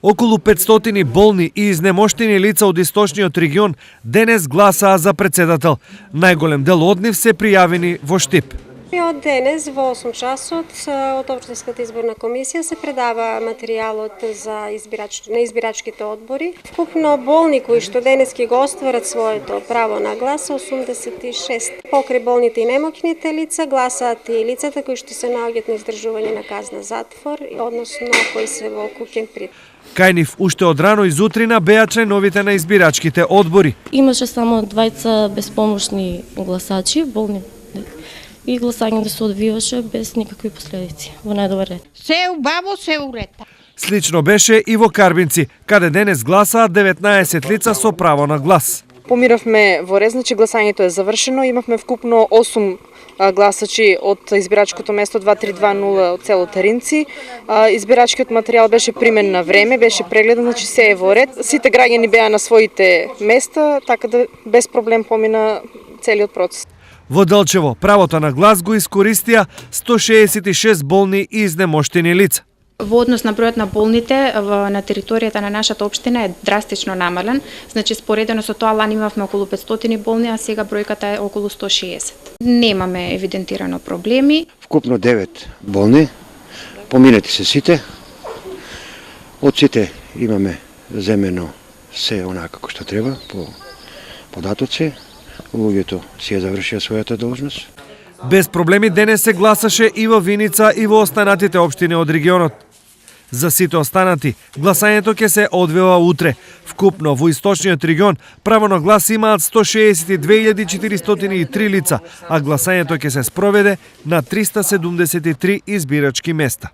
Околу 500 болни и изнемоштени лица од источниот регион денес гласаа за председател. Најголем дел од нив се пријавени во Штип. Од денес во 8 часот од Општинската изборна комисија се предава материјалот за на избирачките одбори. Вкупно болни кои што денес ќе го остварат своето право на глас 86. Покрај болните и немокните лица гласаат и лицата кои што се наоѓаат на издржување на казна затвор, односно кои се во куќен притвор. Кај нив уште од рано изутрина беа членовите на избирачките одбори. Имаше само двајца безпомошни гласачи, болни, и гласањето се одвиваше без никакви последици, во најдобар ред. Се убаво, се уред. Слично беше и во Карбинци, каде денес гласаат 19 лица со право на глас. Помиравме во ред, значи гласањето е завршено, имавме вкупно 8 гласачи од избирачкото место 2320 од село Таринци. Избирачкиот материјал беше примен на време, беше прегледан, значи се е во ред. Сите граѓани беа на своите места, така да без проблем помина целиот процес. Во Делчево правото на глас го искористија 166 болни и изнемоштени лица. Во однос на бројот на болните на територијата на нашата општина е драстично намален. Значи споредено со тоа лани имавме околу 500 болни, а сега бројката е околу 160. Немаме евидентирано проблеми. Вкупно 9 болни, поминати се сите. Од сите имаме земено се онака како што треба по податоци. Луѓето си ја завршија својата должност. Без проблеми денес се гласаше и во Виница и во останатите општини од регионот. За сите останати, гласањето ќе се одвива утре. Вкупно во источниот регион право на глас имаат 162.403 лица, а гласањето ќе се спроведе на 373 избирачки места.